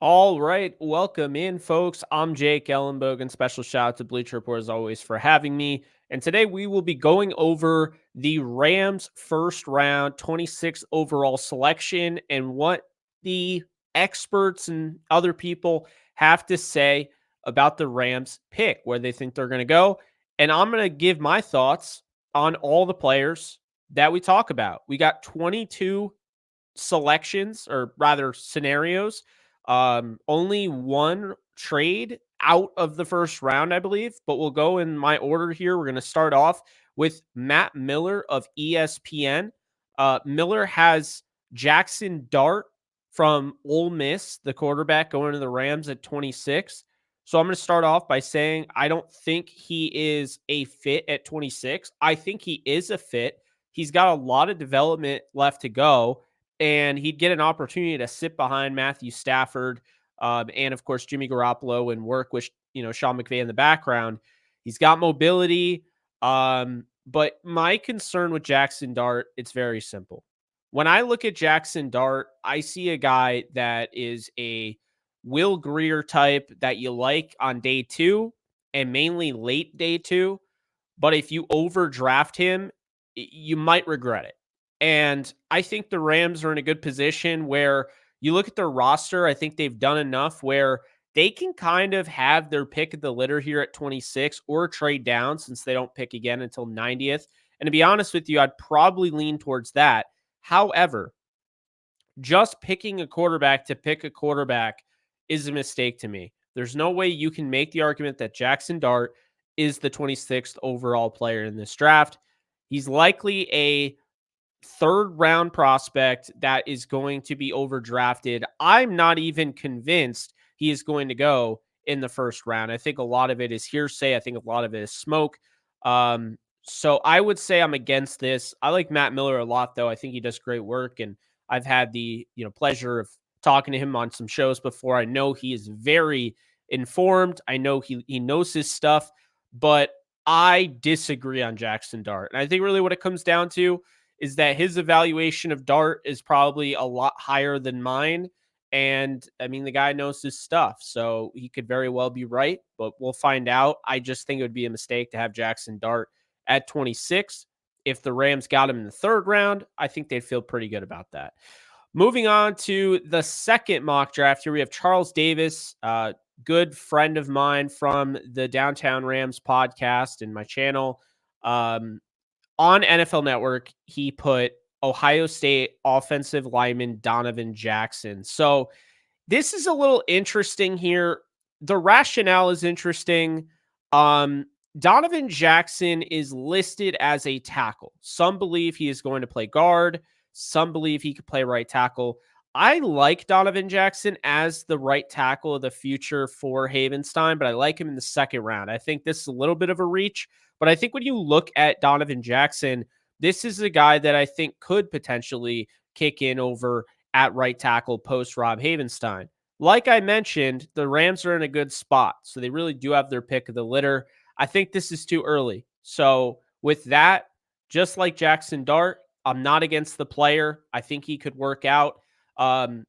All right, welcome in, folks. I'm Jake Ellenbogen. Special shout out to Bleacher Report as always for having me. And today we will be going over the Rams' first round 26th overall selection and what the experts and other people have to say about the Rams pick, where they think they're going to go. And I'm going to give my thoughts on all the players that we talk about. We got 22 selections, or rather scenarios. Only one trade out of the first round, I believe, but we'll go in my order here. We're going to start off with Matt Miller of ESPN. Miller has Jackson Dart from Ole Miss, the quarterback, going to the Rams at 26. So I'm going to start off by saying I don't think he is a fit at 26. I think he is a fit. He's got a lot of development left to go, and he'd get an opportunity to sit behind Matthew Stafford, and of course Jimmy Garoppolo, and work with Sean McVay in the background. He's got mobility, but my concern with Jackson Dart, it's very simple. When I look at Jackson Dart, I see a guy that is a Will Greer type that you like on day two and mainly late day two. But if you overdraft him, you might regret it. And I think the Rams are in a good position where you look at their roster. I think they've done enough where they can kind of have their pick of the litter here at 26 or trade down, since they don't pick again until 90th. And to be honest with you, I'd probably lean towards that. However, just picking a quarterback to pick a quarterback is a mistake to me. There's no way you can make the argument that Jackson Dart is the 26th overall player in this draft. He's likely a third round prospect that is going to be overdrafted. I'm not even convinced he is going to go in the first round. I think a lot of it is hearsay. I think a lot of it is smoke. So I would say I'm against this. I like Matt Miller a lot, though. I think he does great work, and I've had the pleasure of talking to him on some shows before. I know he is very informed. I know he knows his stuff, but I disagree on Jackson Dart. And I think really what it comes down to is that his evaluation of Dart is probably a lot higher than mine. And I mean, the guy knows his stuff, so he could very well be right, but we'll find out. I just think it would be a mistake to have Jackson Dart at 26. If the Rams got him in the third round, I think they'd feel pretty good about that. Moving on to the second mock draft here, we have Charles Davis, good friend of mine from the Downtown Rams podcast and my channel. On NFL Network, he put Ohio State offensive lineman Donovan Jackson. So this is a little interesting here. The rationale is interesting. Donovan Jackson is listed as a tackle. Some believe he is going to play guard. Some believe he could play right tackle. I like Donovan Jackson as the right tackle of the future for Havenstein, but I like him in the second round. I think this is a little bit of a reach, but I think when you look at Donovan Jackson, this is a guy that I think could potentially kick in over at right tackle post Rob Havenstein. Like I mentioned, the Rams are in a good spot, so they really do have their pick of the litter. I think this is too early. So with that, just like Jackson Dart, I'm not against the player. I think he could work out.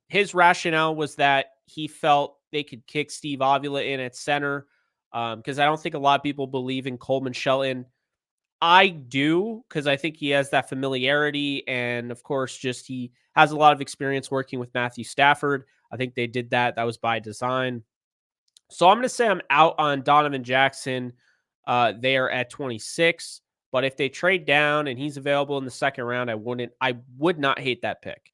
His rationale was that he felt they could kick Steve Avila in at center, because I don't think a lot of people believe in Coleman Shelton. I do, because I think he has that familiarity, and of course, just he has a lot of experience working with Matthew Stafford. I think they did that. That was by design. So I'm going to say I'm out on Donovan Jackson there at 26. But if they trade down and he's available in the second round, I would not hate that pick.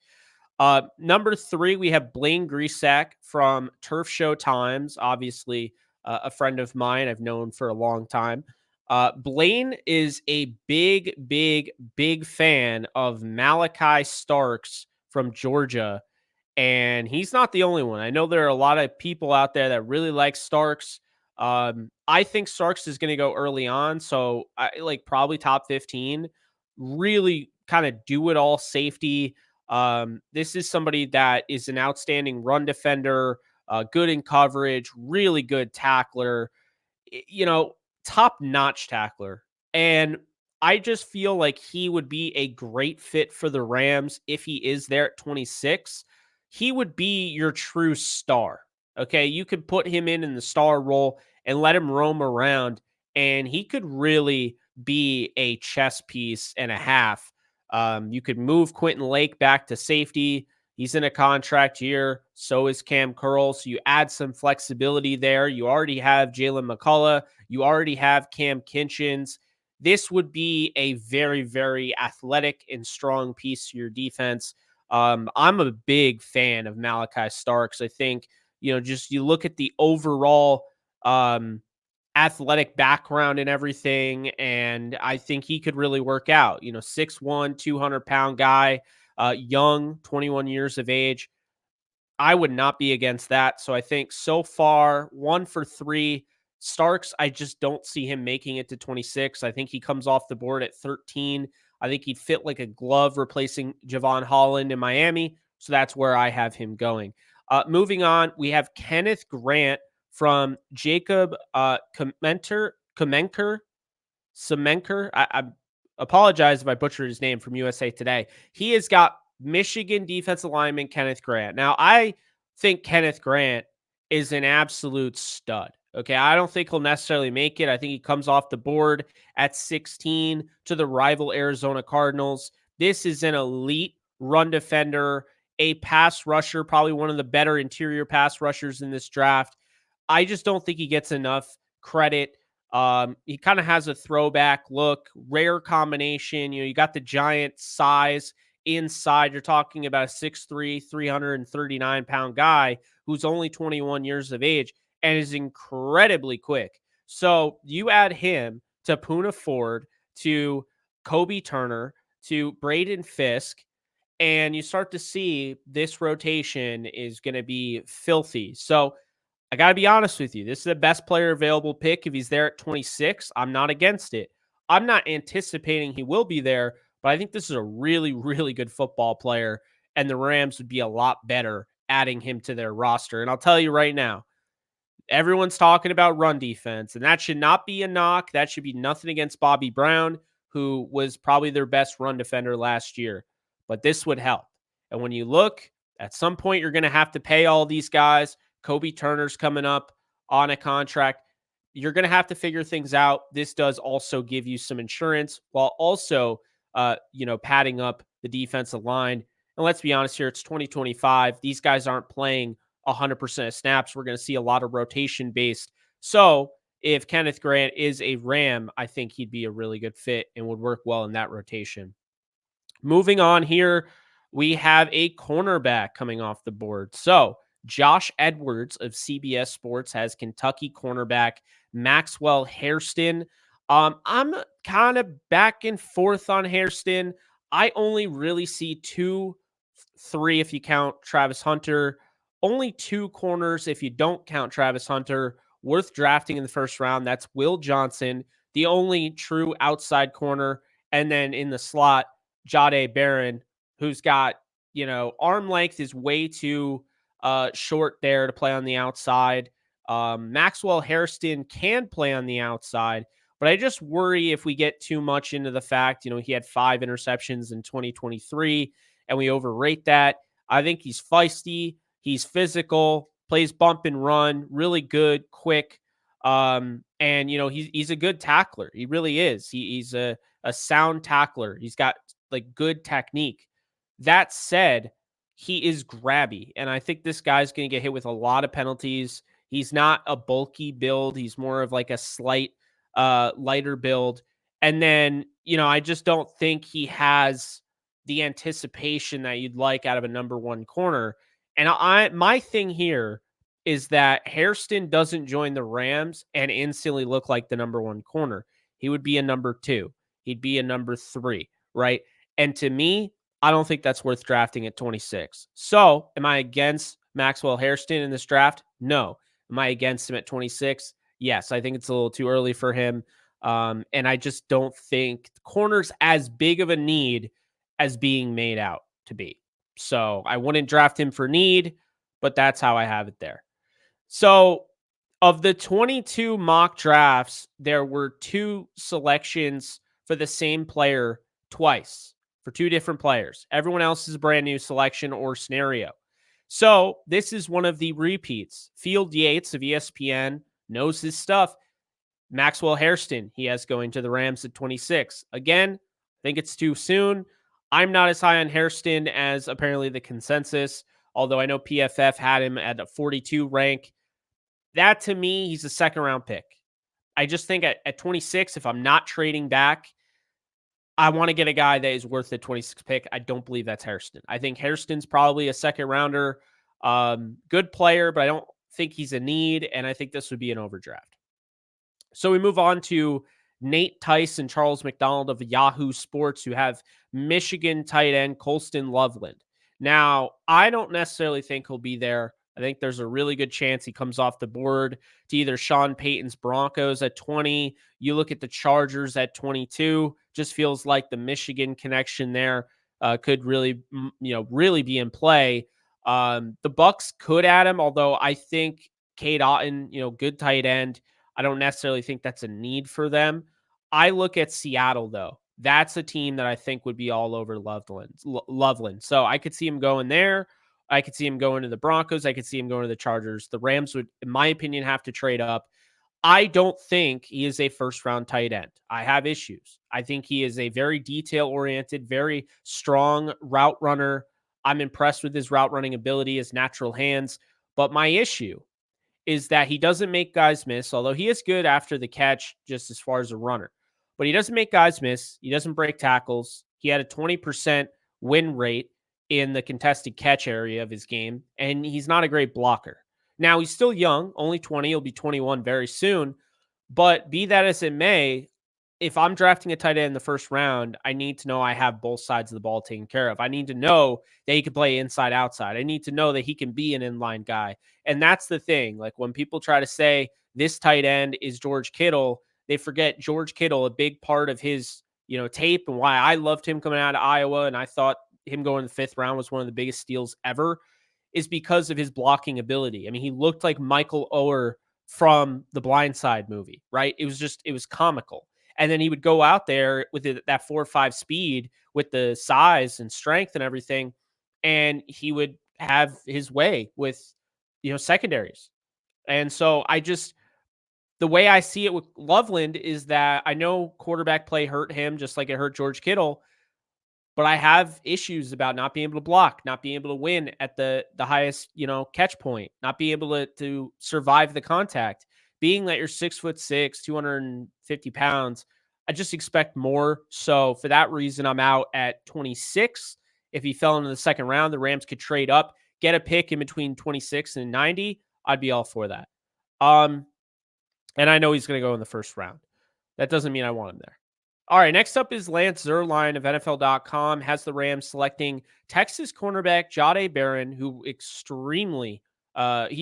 Number 3, we have Blaine Grisack from Turf Show Times, obviously a friend of mine I've known for a long time. Blaine is a big, big, big fan of Malachi Starks from Georgia, and he's not the only one. I know there are a lot of people out there that really like Starks. I think Starks is going to go early on, so I like probably top 15. Really kind of do it all safety. This is somebody that is an outstanding run defender, good in coverage, really good tackler, you know, top notch tackler. And I just feel like he would be a great fit for the Rams if he is there at 26. He would be your true star. Okay, you could put him in the star role and let him roam around, and he could really be a chess piece and a half. You could move Quentin Lake back to safety. He's in a contract year. So is Cam Curl. So you add some flexibility there. You already have Jalen McCullough. You already have Cam Kinchins. This would be a very, very athletic and strong piece to your defense. I'm a big fan of Malachi Starks. I think, just you look at the overall um, athletic background and everything, and I think he could really work out. 6'1", 200-pound guy, young, 21 years of age. I would not be against that. So I think so far, 1 for 3. Starks, I just don't see him making it to 26. I think he comes off the board at 13. I think he'd fit like a glove replacing Javon Holland in Miami. So that's where I have him going. Moving on, we have Kenneth Grant from Jacob Semenker. I apologize if I butchered his name, from USA Today. He has got Michigan defensive lineman Kenneth Grant. Now, I think Kenneth Grant is an absolute stud. Okay, I don't think he'll necessarily make it. I think he comes off the board at 16 to the rival Arizona Cardinals. This is an elite run defender, a pass rusher, probably one of the better interior pass rushers in this draft. I just don't think he gets enough credit. He kind of has a throwback look, rare combination. You got the giant size inside. You're talking about a 6'3", 339-pound guy who's only 21 years of age and is incredibly quick. So you add him to Poona Ford, to Kobe Turner, to Braden Fisk, and you start to see this rotation is going to be filthy. So I got to be honest with you. This is the best player available pick. If he's there at 26, I'm not against it. I'm not anticipating he will be there, but I think this is a really, really good football player, and the Rams would be a lot better adding him to their roster. And I'll tell you right now, everyone's talking about run defense, and that should not be a knock. That should be nothing against Bobby Brown, who was probably their best run defender last year. But this would help. And when you look, at some point, you're going to have to pay all these guys. Kobe Turner's coming up on a contract. You're going to have to figure things out. This does also give you some insurance while also, padding up the defensive line. And let's be honest here, it's 2025. These guys aren't playing 100% of snaps. We're going to see a lot of rotation based. So if Kenneth Grant is a Ram, I think he'd be a really good fit and would work well in that rotation. Moving on here, we have a cornerback coming off the board. So Josh Edwards of CBS Sports has Kentucky cornerback Maxwell Hairston. I'm kind of back and forth on Hairston. I only really see 3 if you count Travis Hunter. Only 2 corners if you don't count Travis Hunter worth drafting in the first round. That's Will Johnson, the only true outside corner. And then in the slot, Jade Baron, who's got, arm length is way too short there to play on the outside. Maxwell Hairston can play on the outside, but I just worry if we get too much into the fact, he had 5 interceptions in 2023 and we overrate that. I think he's feisty. He's physical, plays bump and run, really good, quick. And he's a good tackler. He really is. He's a sound tackler. He's got like good technique. That said, he is grabby, and I think this guy's going to get hit with a lot of penalties. He's not a bulky build. He's more of like a slight, lighter build. And then, I just don't think he has the anticipation that you'd like out of a number 1 corner. And my thing here is that Hairston doesn't join the Rams and instantly look like the number 1 corner. He would be a number 2. He'd be a number 3, right? And to me, I don't think that's worth drafting at 26. So am I against Maxwell Hairston in this draft? No. Am I against him at 26? Yes. I think it's a little too early for him. And I just don't think the corner's as big of a need as being made out to be. So I wouldn't draft him for need, but that's how I have it there. So of the 22 mock drafts, there were 2 selections for the same player twice, for 2 different players. Everyone else is a brand new selection or scenario. So this is one of the repeats. Field Yates of ESPN knows his stuff. Maxwell Hairston, he has going to the Rams at 26. Again, I think it's too soon. I'm not as high on Hairston as apparently the consensus, although I know PFF had him at a 42 rank. That to me, he's a second round pick. I just think at 26, if I'm not trading back, I want to get a guy that is worth the 26 pick. I don't believe that's Hairston. I think Hairston's probably a second rounder. Good player, but I don't think he's a need, and I think this would be an overdraft. So we move on to Nate Tice and Charles McDonald of Yahoo Sports, who have Michigan tight end Colston Loveland. Now, I don't necessarily think he'll be there. I think there's a really good chance he comes off the board to either Sean Payton's Broncos at 20. You look at the Chargers at 22. Just feels like the Michigan connection there could really, really be in play. The Bucks could add him, although I think Cade Otton, good tight end. I don't necessarily think that's a need for them. I look at Seattle, though. That's a team that I think would be all over Loveland. So I could see him going there. I could see him going to the Broncos. I could see him going to the Chargers. The Rams would, in my opinion, have to trade up. I don't think he is a first-round tight end. I have issues. I think he is a very detail-oriented, very strong route runner. I'm impressed with his route running ability, his natural hands. But my issue is that he doesn't make guys miss, although he is good after the catch just as far as a runner. But he doesn't make guys miss. He doesn't break tackles. He had a 20% win rate in the contested catch area of his game, and he's not a great blocker. Now, he's still young, only 20. He'll be 21 very soon. But be that as it may, if I'm drafting a tight end in the first round, I need to know I have both sides of the ball taken care of. I need to know that he can play inside, outside. I need to know that he can be an inline guy. And that's the thing. Like when people try to say this tight end is George Kittle, they forget George Kittle, a big part of his, tape and why I loved him coming out of Iowa. And I thought him going in the 5th round was one of the biggest steals ever, is because of his blocking ability. I mean, he looked like Michael Oher from the Blind Side movie, right? It was comical. And then he would go out there with that 4.5 speed with the size and strength and everything. And he would have his way with, secondaries. And so the way I see it with Loveland is that I know quarterback play hurt him just like it hurt George Kittle, but I have issues about not being able to block, not being able to win at the highest, catch point, not being able to survive the contact. Being that you're 6'6", 250 pounds, I just expect more. So for that reason, I'm out at 26. If he fell into the second round, the Rams could trade up, get a pick in between 26 and 90. I'd be all for that. And I know he's going to go in the first round. That doesn't mean I want him there. All right, next up is Lance Zierlein of NFL.com has the Rams selecting Texas cornerback Jade Baron, who he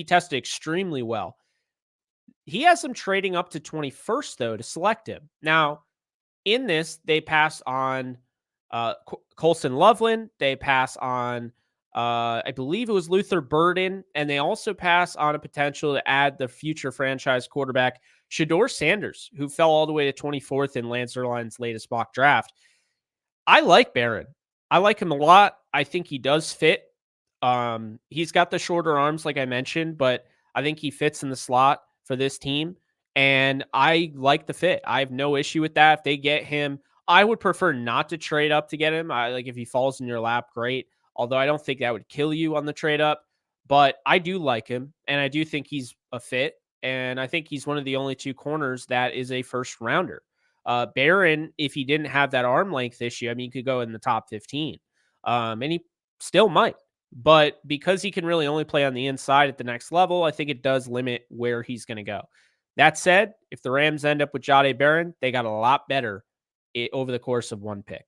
tested extremely well. He has them trading up to 21st, though, to select him. Now, in this, they pass on Colston Loveland. They pass on, I believe it was Luther Burden, and they also pass on a potential to add the future franchise quarterback Shedeur Sanders, who fell all the way to 24th in Lance Zierlein's latest mock draft. I like Barron. I like him a lot. I think he does fit. He's got the shorter arms, like I mentioned, but I think he fits in the slot for this team. And I like the fit. I have no issue with that. If they get him, I would prefer not to trade up to get him. If he falls in your lap, great. Although I don't think that would kill you on the trade up. But I do like him, and I do think he's a fit. And I think he's one of the only 2 corners that is a first rounder. Barron, if he didn't have that arm length issue, he could go in the top 15. And he still might. But because he can really only play on the inside at the next level, I think it does limit where he's going to go. That said, if the Rams end up with Jade Baron, they got a lot better over the course of 1 pick.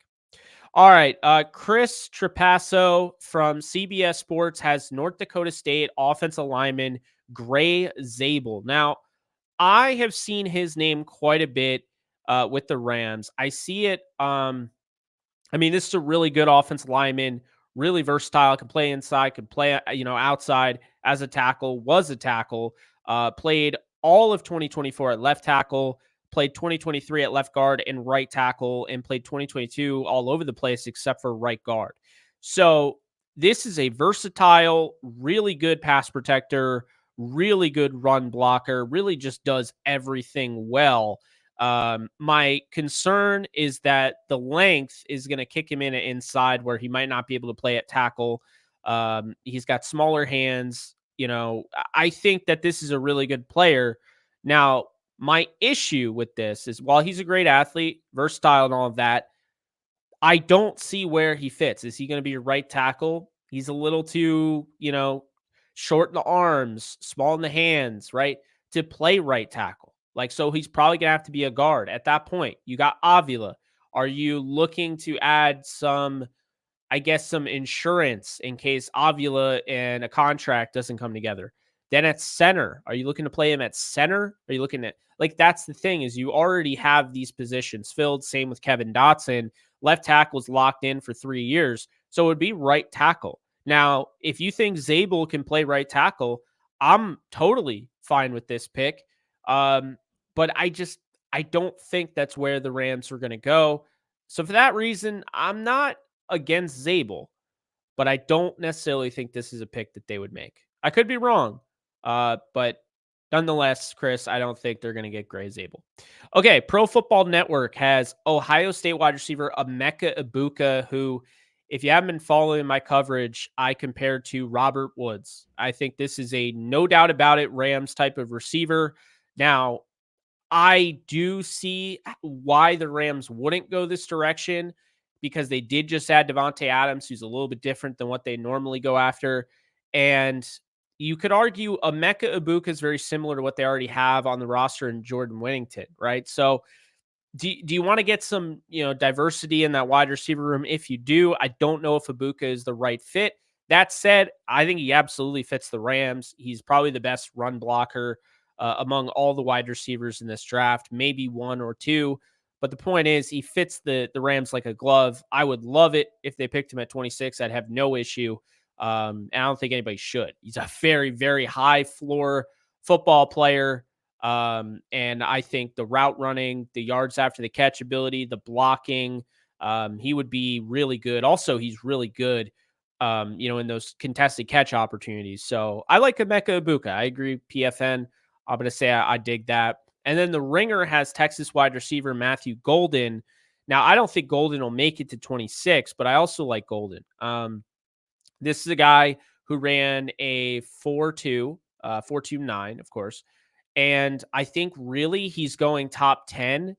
All right. Chris Trapasso from CBS Sports has North Dakota State offensive lineman Gray Zabel. Now, I have seen his name quite a bit with the Rams. I see it. This is a really good offensive lineman, really versatile, can play inside, can play, outside as a tackle, was a tackle, played all of 2024 at left tackle, played 2023 at left guard and right tackle, and played 2022 all over the place except for right guard. So this is a versatile, really good pass protector, really good run blocker, really just does everything well. My concern is that the length is going to kick him in at inside where he might not be able to play at tackle. He's got smaller hands. I think that this is a really good player. Now, my issue with this is while he's a great athlete, versatile, and all of that, I don't see where he fits. Is he going to be your right tackle? He's a little too, short in the arms, small in the hands, right? To play right tackle. Like, so he's probably going to have to be a guard. At that point, you got Avila. Are you looking to add some insurance in case Avila and a contract doesn't come together? Then at center, are you looking to play him at center? Are you looking at that's the thing is you already have these positions filled. Same with Kevin Dotson. Left tackle is locked in for 3 years, so it would be right tackle. Now, if you think Zabel can play right tackle, I'm totally fine with this pick. But I don't think that's where the Rams are going to go. So for that reason, I'm not against Zabel, but I don't necessarily think this is a pick that they would make. I could be wrong, but nonetheless, Chris, I don't think they're going to get Gray Zabel. Okay, Pro Football Network has Ohio State wide receiver Emeka Ibuka, who, if you haven't been following my coverage, I compared to Robert Woods. I think this is a no doubt about it Rams type of receiver. Now, I do see why the Rams wouldn't go this direction because they did just add Devontae Adams, who's a little bit different than what they normally go after. And you could argue Emeka Ibuka is very similar to what they already have on the roster in Jordan Whittington, right? So do you want to get some, diversity in that wide receiver room? If you do, I don't know if Ibuka is the right fit. That said, I think he absolutely fits the Rams. He's probably the best run blocker among all the wide receivers in this draft, maybe one or two. But the point is, he fits the Rams like a glove. I would love it if they picked him at 26. I'd have no issue. And I don't think anybody should. He's a very, very high floor football player. And I think the route running, the yards after the catch ability, the blocking, he would be really good. Also, he's really good, in those contested catch opportunities. So I like Emeka Ibuka. I agree, PFN. I'm going to say I dig that. And then the Ringer has Texas wide receiver Matthew Golden. Now, I don't think Golden will make it to 26, but I also like Golden. This is a guy who ran a 4.2, 4.29, of course. And I think really he's going top 10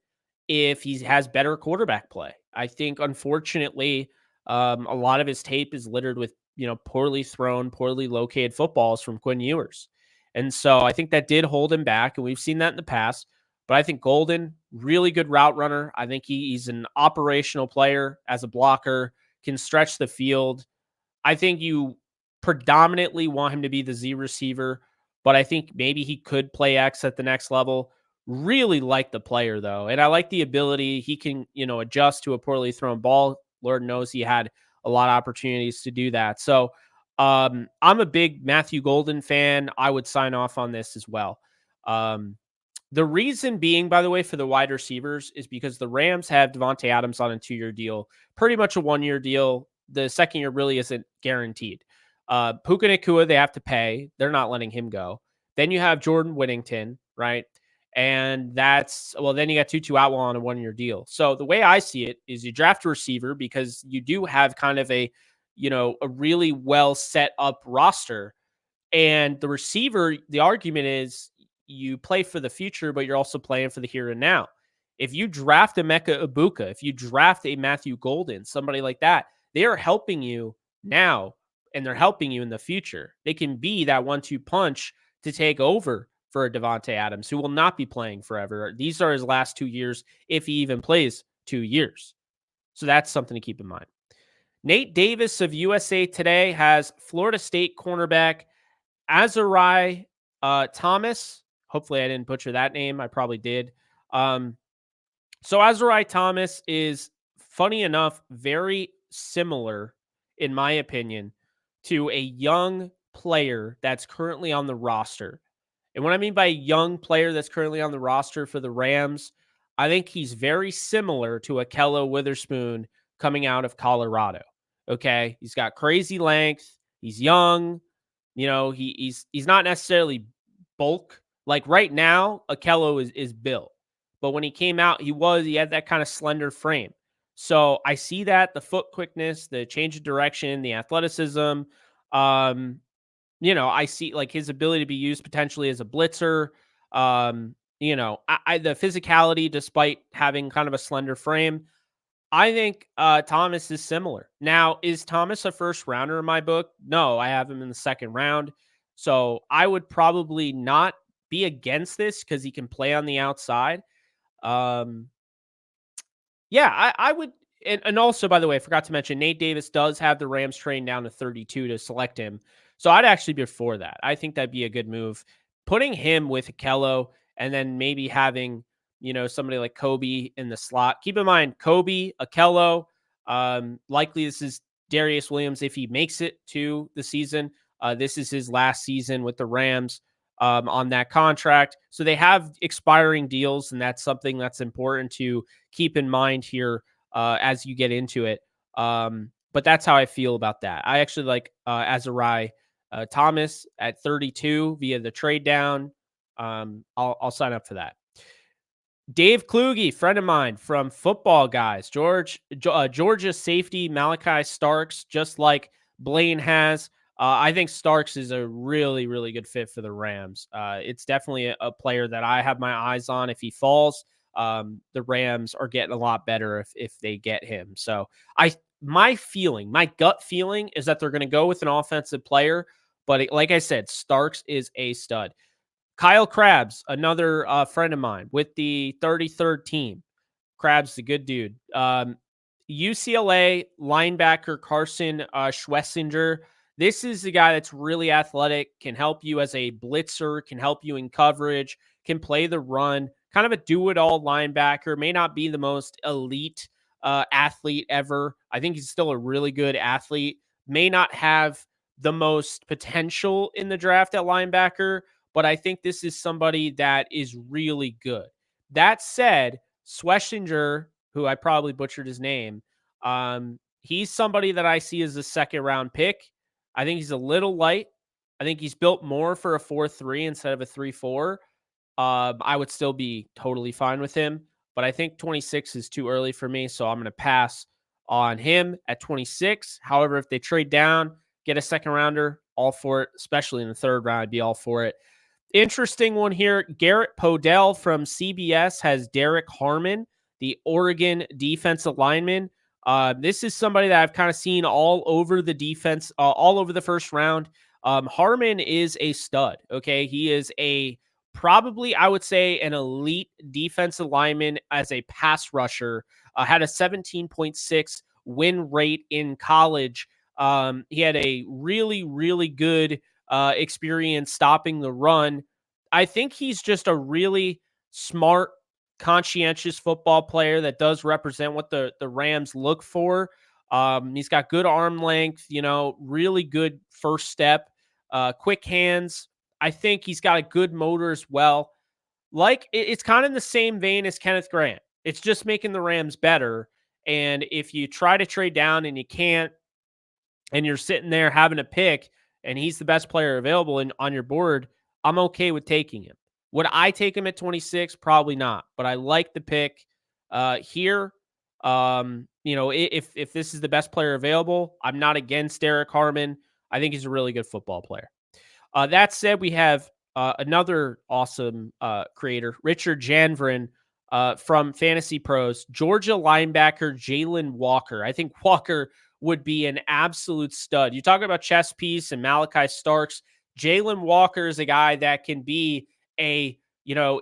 if he has better quarterback play. I think, unfortunately, a lot of his tape is littered with, poorly thrown, poorly located footballs from Quinn Ewers. And so I think that did hold him back. And we've seen that in the past. But I think Golden, really good route runner. I think he's an operational player as a blocker, can stretch the field. I think you predominantly want him to be the Z receiver, but I think maybe he could play X at the next level. Really like the player, though. And I like the ability he can, adjust to a poorly thrown ball. Lord knows he had a lot of opportunities to do that. So I'm a big Matthew Golden fan. I would sign off on this as well. The reason being, by the way, for the wide receivers is because the Rams have Devontae Adams on a 2-year deal, pretty much a 1-year deal. The second year really isn't guaranteed. Puka Nacua, they have to pay. They're not letting him go. Then you have Jordan Whittington, right? And then you got Tutu Atwell on a 1-year deal. So the way I see it is you draft a receiver because you do have kind of a really well set up roster. And the receiver, the argument is you play for the future, but you're also playing for the here and now. If you draft a Emeka Ibuka, if you draft a Matthew Golden, somebody like that, they are helping you now and they're helping you in the future. They can be that 1-2 punch to take over for a Devontae Adams, who will not be playing forever. These are his last 2 years, if he even plays 2 years. So that's something to keep in mind. Nate Davis of USA Today has Florida State cornerback Azarai Thomas. Hopefully I didn't butcher that name. I probably did. So Azarai Thomas is, funny enough, very similar, in my opinion, to a young player that's currently on the roster. And what I mean by a young player that's currently on the roster for the Rams, I think he's very similar to Ahkello Witherspoon coming out of Colorado. Okay. He's got crazy length. He's young. He's not necessarily bulk. Like right now, Akello is built. But when he came out, he had that kind of slender frame. So I see that the foot quickness, the change of direction, the athleticism. Um, I see like his ability to be used potentially as a blitzer. The physicality, despite having kind of a slender frame. I think Thomas is similar. Now, is Thomas a first rounder in my book? No, I have him in the second round. So I would probably not be against this because he can play on the outside. Um, yeah, I would. And also, by the way, I forgot to mention Nate Davis does have the Rams train down to 32 to select him. So I'd actually be for that. I think that'd be a good move. Putting him with Akello and then maybe having, somebody like Kobe in the slot. Keep in mind, Kobe, Akello, likely this is Darius Williams if he makes it to the season. This is his last season with the Rams on that contract. So they have expiring deals, and that's something that's important to keep in mind here as you get into it. But that's how I feel about that. I actually like Azariah Thomas at 32 via the trade down. I'll sign up for that. Dave Kluge, friend of mine from Football Guys, Georgia safety Malachi Starks, just like Blaine has. I think Starks is a really, really good fit for the Rams. It's definitely a player that I have my eyes on. If he falls, the Rams are getting a lot better if they get him. So my gut feeling is that they're going to go with an offensive player. But like I said, Starks is a stud. Kyle Krabs, another friend of mine with the 33rd team. Krabs, a good dude. UCLA linebacker Carson Schwessinger. This is the guy that's really athletic, can help you as a blitzer, can help you in coverage, can play the run, kind of a do-it-all linebacker. May not be the most elite athlete ever. I think he's still a really good athlete. May not have the most potential in the draft at linebacker, but I think this is somebody that is really good. That said, Schwessinger, who I probably butchered his name, he's somebody that I see as a second round pick. I think he's a little light. I think he's built more for a 4-3 instead of a 3-4. I would still be totally fine with him, but I think 26 is too early for me, so I'm going to pass on him at 26. However, if they trade down, get a second rounder, all for it, especially in the third round, I'd be all for it. Interesting one here. Garrett Podell from CBS has Derek Harmon, the Oregon defensive lineman. This is somebody that I've kind of seen all over the defense, all over the first round. Harmon is a stud. Okay. He is probably, I would say, an elite defensive lineman as a pass rusher. Had a 17.6 win rate in college. He had a really, really good experience stopping the run. I think he's just a really smart, conscientious football player that does represent what the Rams look for. He's got good arm length, really good first step, quick hands. I think he's got a good motor as well. It's kind of in the same vein as Kenneth Grant. It's just making the Rams better. And if you try to trade down and you can't, and you're sitting there having a pick, and he's the best player available on your board, I'm okay with taking him. Would I take him at 26? Probably not, but I like the pick here. If this is the best player available, I'm not against Derek Harmon. I think he's a really good football player. That said, we have another awesome creator, Richard Janvrin from Fantasy Pros, Georgia linebacker Jalen Walker. I think Walker would be an absolute stud. You talk about chess piece and Malachi Starks. Jalen Walker is a guy that can be a,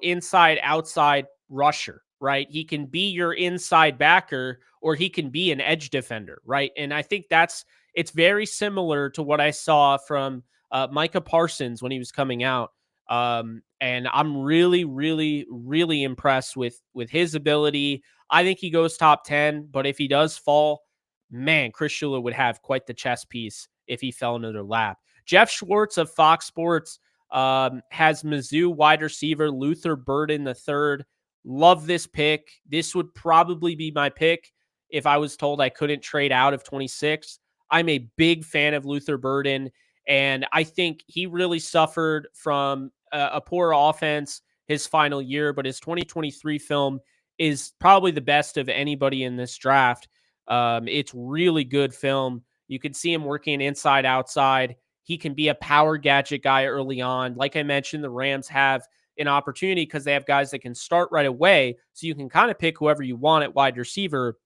inside outside rusher, right? He can be your inside backer, or he can be an edge defender, right? And I think it's very similar to what I saw from Micah Parsons when he was coming out. And I'm really, really, really impressed with his ability. I think he goes top 10, but if he does fall, man, Chris Shula would have quite the chess piece if he fell into their lap. Jeff Schwartz of Fox Sports has Mizzou wide receiver Luther Burden III. Love this pick. This would probably be my pick if I was told I couldn't trade out of 26. I'm a big fan of Luther Burden, and I think he really suffered from a poor offense his final year, but his 2023 film is probably the best of anybody in this draft. It's really good film. You can see him working inside, outside. He can be a power gadget guy early on. Like I mentioned, the Rams have an opportunity because they have guys that can start right away. So you can kind of pick whoever you want at wide receiver,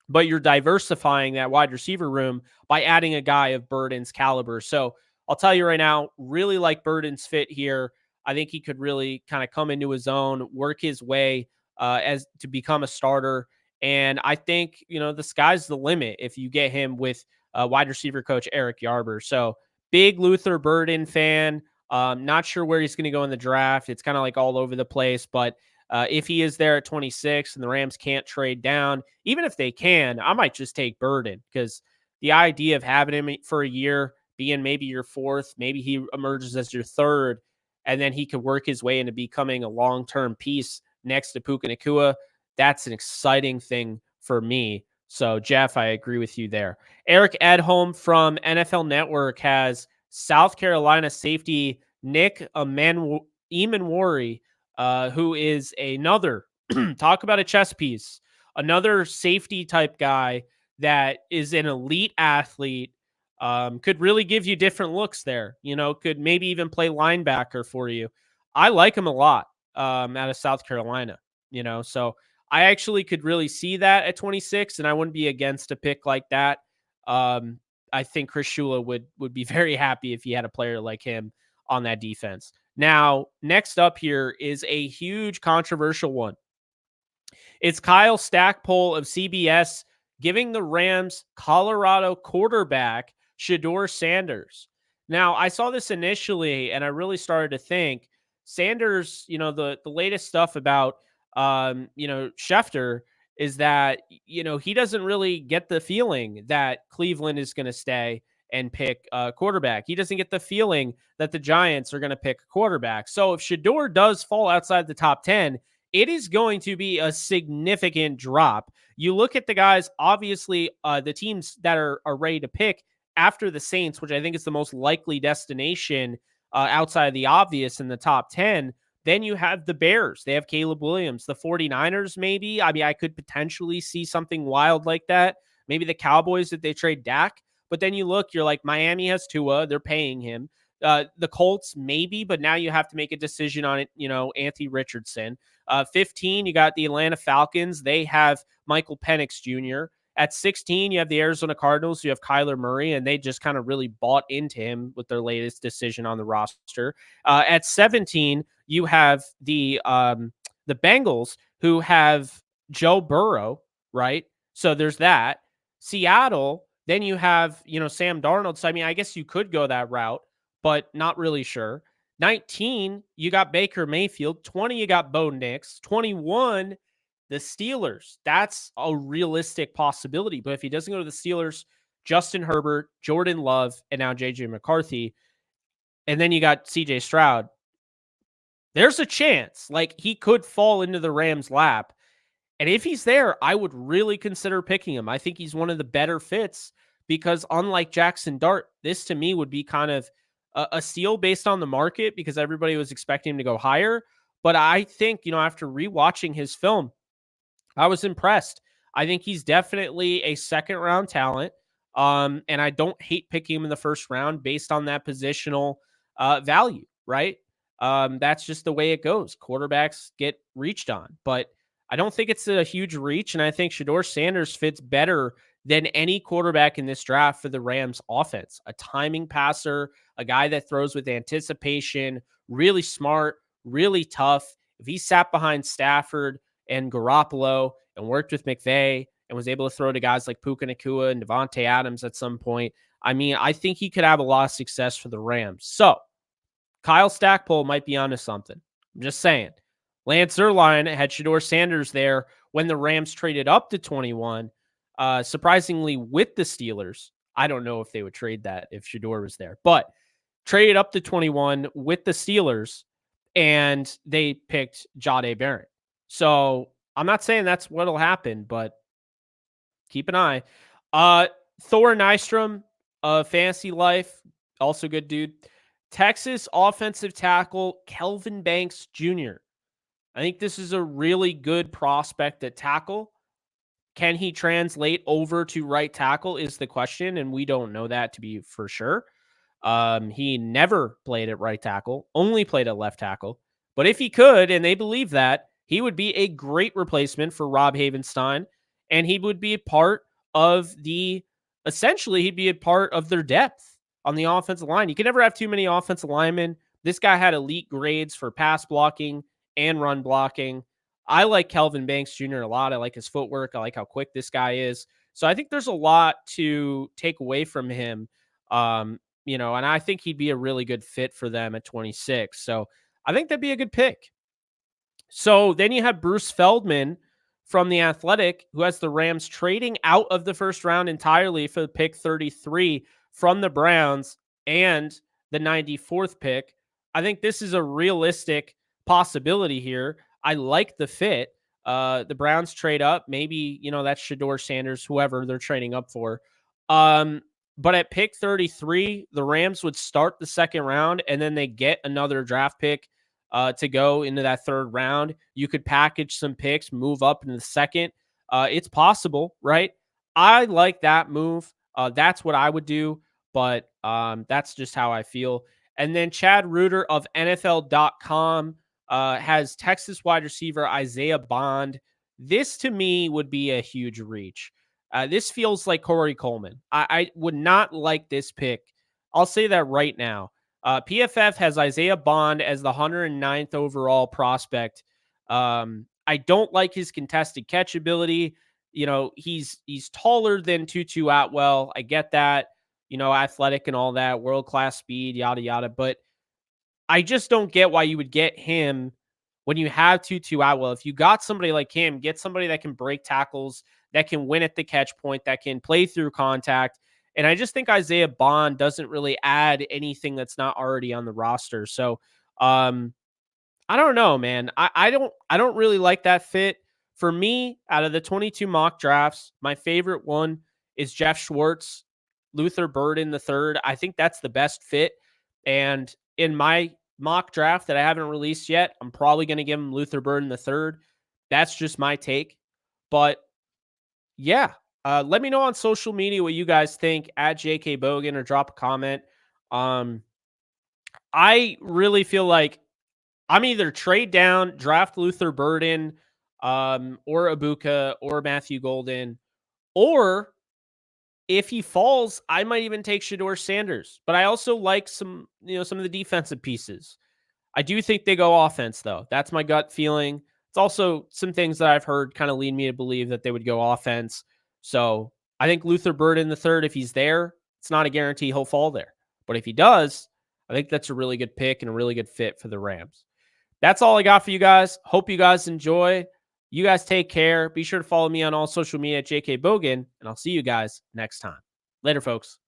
but you're diversifying that wide receiver room by adding a guy of Burden's caliber. So I'll tell you right now, really like Burden's fit here. I think he could really kind of come into his own, work his way as to become a starter. And I think, the sky's the limit if you get him with wide receiver coach Eric Yarber. So big Luther Burden fan. Not sure where he's going to go in the draft. It's kind of like all over the place, but if he is there at 26 and the Rams can't trade down, even if they can, I might just take Burden because the idea of having him for a year, being maybe your fourth, maybe he emerges as your third, and then he could work his way into becoming a long-term piece next to Puka Nacua. That's an exciting thing for me. So, Jeff, I agree with you there. Eric Edholm from NFL Network has South Carolina safety Nick Emanwari, who is another talk about a chess piece, another safety type guy that is an elite athlete. Could really give you different looks there. Could maybe even play linebacker for you. I like him a lot out of South Carolina. So I actually could really see that at 26, and I wouldn't be against a pick like that. I think Chris Shula would be very happy if he had a player like him on that defense. Now, next up here is a huge controversial one. It's Kyle Stackpole of CBS giving the Rams Colorado quarterback Shedeur Sanders. Now, I saw this initially and I really started to think Sanders, the latest stuff about Schefter is that he doesn't really get the feeling that Cleveland is going to stay and pick a quarterback. He doesn't get the feeling that the Giants are going to pick a quarterback. So if Shedeur does fall outside the top 10, it is going to be a significant drop. You look at the guys, obviously, the teams that are ready to pick after the Saints, which I think is the most likely destination outside of the obvious in the top 10. Then you have the Bears. They have Caleb Williams. The 49ers, maybe. I mean, I could potentially see something wild like that. Maybe the Cowboys if they trade Dak. But then you look, you're like, Miami has Tua. They're paying him. The Colts, maybe, but now you have to make a decision on it, Anthony Richardson. 15, you got the Atlanta Falcons. They have Michael Penix Jr. At 16, you have the Arizona Cardinals. You have Kyler Murray, and they just kind of really bought into him with their latest decision on the roster. At 17, you have the Bengals, who have Joe Burrow, right? So there's that. Seattle, then you have, Sam Darnold. So, I mean, I guess you could go that route, but not really sure. 19, you got Baker Mayfield. 20, you got Bo Nix. 21, the Steelers. That's a realistic possibility. But if he doesn't go to the Steelers, Justin Herbert, Jordan Love, and now JJ McCarthy, and then you got CJ Stroud, there's a chance like he could fall into the Rams' lap. And if he's there, I would really consider picking him. I think he's one of the better fits because unlike Jackson Dart, this to me would be kind of a steal based on the market because everybody was expecting him to go higher. But I think, after rewatching his film, I was impressed. I think he's definitely a second round talent. And I don't hate picking him in the first round based on that positional value, right? That's just the way it goes. Quarterbacks get reached on, but I don't think it's a huge reach. And I think Shedeur Sanders fits better than any quarterback in this draft for the Rams offense. A timing passer, a guy that throws with anticipation, really smart, really tough. If he sat behind Stafford and Garoppolo and worked with McVay and was able to throw to guys like Puka Nacua and Devontae Adams at some point, I mean, I think he could have a lot of success for the Rams. So Kyle Stackpole might be onto something. I'm just saying. Lance Zierlein had Shedeur Sanders there when the Rams traded up to 21. Surprisingly, with the Steelers, I don't know if they would trade that if Shedeur was there, but traded up to 21 with the Steelers, and they picked Jade Baron. So I'm not saying that's what'll happen, but keep an eye. Thor Nystrom of Fantasy Life, also good dude. Texas offensive tackle Kelvin Banks Jr. I think this is a really good prospect at tackle. Can he translate over to right tackle is the question, and we don't know that to be for sure. He never played at right tackle, only played at left tackle. But if he could, and they believe that, he would be a great replacement for Rob Havenstein, and he would be a part of essentially, he'd be a part of their depth on the offensive line. You can never have too many offensive linemen. This guy had elite grades for pass blocking and run blocking. I like Kelvin Banks Jr. a lot. I like his footwork. I like how quick this guy is. So I think there's a lot to take away from him. And I think he'd be a really good fit for them at 26. So I think that'd be a good pick. So then you have Bruce Feldman from The Athletic, who has the Rams trading out of the first round entirely for pick 33 from the Browns and the 94th pick. I think this is a realistic possibility here. I like the fit. The Browns trade up. Maybe, that's Shedeur Sanders, whoever they're trading up for. But at pick 33, the Rams would start the second round and then they get another draft pick to go into that third round. You could package some picks, move up in the second. It's possible, right? I like that move. That's what I would do, but that's just how I feel. And then Chad Reuter of NFL.com has Texas wide receiver Isaiah Bond. This to me would be a huge reach. This feels like Corey Coleman. I would not like this pick. I'll say that right now. PFF has Isaiah Bond as the 109th overall prospect. I don't like his contested catch ability. He's taller than Tutu Atwell. I get that. Athletic and all that, world-class speed, yada, yada. But I just don't get why you would get him when you have Tutu Atwell. If you got somebody like him, get somebody that can break tackles, that can win at the catch point, that can play through contact. And I just think Isaiah Bond doesn't really add anything that's not already on the roster. So I don't know, man. I don't really like that fit. For me, out of the 22 mock drafts, my favorite one is Jeff Schwartz, Luther Burden the third. I think that's the best fit. And in my mock draft that I haven't released yet, I'm probably going to give him Luther Burden the third. That's just my take. But yeah, let me know on social media what you guys think at JK Bogan or drop a comment. I really feel like I'm either trade down, draft Luther Burden, or Ibuka or Matthew Golden, or if he falls, I might even take Shedeur Sanders. But I also like some of the defensive pieces. I do think they go offense, though. That's my gut feeling. It's also some things that I've heard kind of lead me to believe that they would go offense. So I think Luther Burden the third, if he's there, it's not a guarantee he'll fall there. But if he does, I think that's a really good pick and a really good fit for the Rams. That's all I got for you guys. Hope you guys enjoy. You guys take care. Be sure to follow me on all social media at JK Bogan, and I'll see you guys next time. Later, folks.